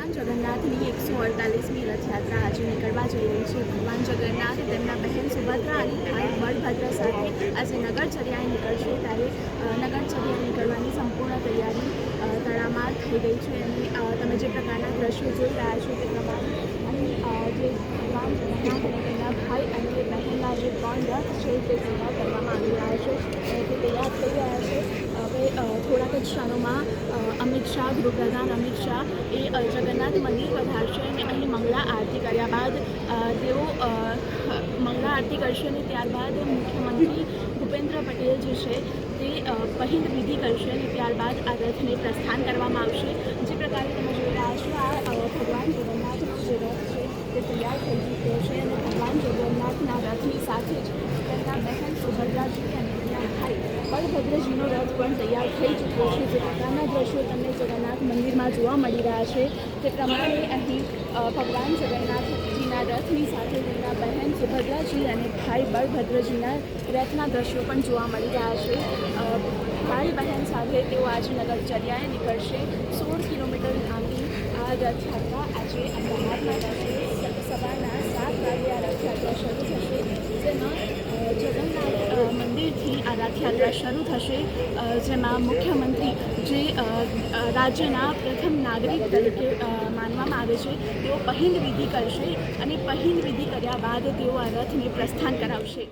ભગવાન જગન્નાથની 148મી રથયાત્રા આજે નીકળવા જઈ રહી છે। ભગવાન જગન્નાથ તેમના બહેન સુભદ્રા અને ભાઈ બળભદ્ર સાથે આજે નગરચર્યાએ નીકળશે, ત્યારે નગરચર્યાએ નીકળવાની સંપૂર્ણ તૈયારી તડામાર થઈ ગઈ છે। અને તમે જે પ્રકારના દ્રશ્યો જોઈ રહ્યા છો તે પ્રમાણે અહીં જે ભગવાન જગન્નાથ અને તેમના ભાઈ અને બહેનના જે 3 રથ છે તે તૈયાર કરવામાં આવી રહ્યા છે, તે તૈયાર થઈ રહ્યા છે। હવે થોડાક જ ક્ષણોમાં અમિત શાહ, ગૃહપ્રધાન અમિત શાહ એ જગન્નાથ મંદિર પધારશે અને અહીં મંગળા આરતી કર્યા બાદ તેઓ મંગળા આરતી કરશે અને ત્યારબાદ મુખ્યમંત્રી ભૂપેન્દ્ર પટેલ જે છે તે પહિંદ વિધિ કરશે અને ત્યારબાદ આ રથને પ્રસ્થાન કરવામાં આવશે। જે પ્રકારે તમે જોઈ રહ્યા છો આ ભગવાન જગન્નાથનો જે રથ છે તે તૈયાર થઈ ચૂક્યો છે અને ભગવાન જગન્નાથના રથની સાથે જ તેમના બહેન સુભદ્રાજી અને તેમના ભાઈ બળભદ્રજીનો રથ પણ તૈયાર થઈ ચૂક્યો છે। જે પ્રકારના દ્રશ્યો તમને જગન્નાથ મંદિરમાં જોવા મળી રહ્યા છે તે પ્રમાણે અહીં ભગવાન જગન્નાથજીના રથની સાથે તેમના બહેન સુભદ્રાજી અને ભાઈ બળભદ્રજીના રથના દ્રશ્યો પણ જોવા મળી રહ્યા છે। ભાઈ બહેન સાથે તેઓ આજે નગરચર્યાએ નીકળશે। 16 કિલોમીટર લાંબી આ રથયાત્રા આજે અમદાવાદમાં રહેશે। સવારના 7 વાગે આ રથયાત્રા શરૂ થશે, જેમાં જગન્નાથ મંદિરથી આ રથયાત્રા શરૂ થશે, જેમાં મુખ્યમંત્રી જે રાજ્યના પ્રથમ નાગરિક તરીકે માનવામાં આવે છે તેઓ પહિંદ વિધિ કરશે અને પહિંદ વિધિ કર્યા બાદ તેઓ આ રથને પ્રસ્થાન કરાવશે।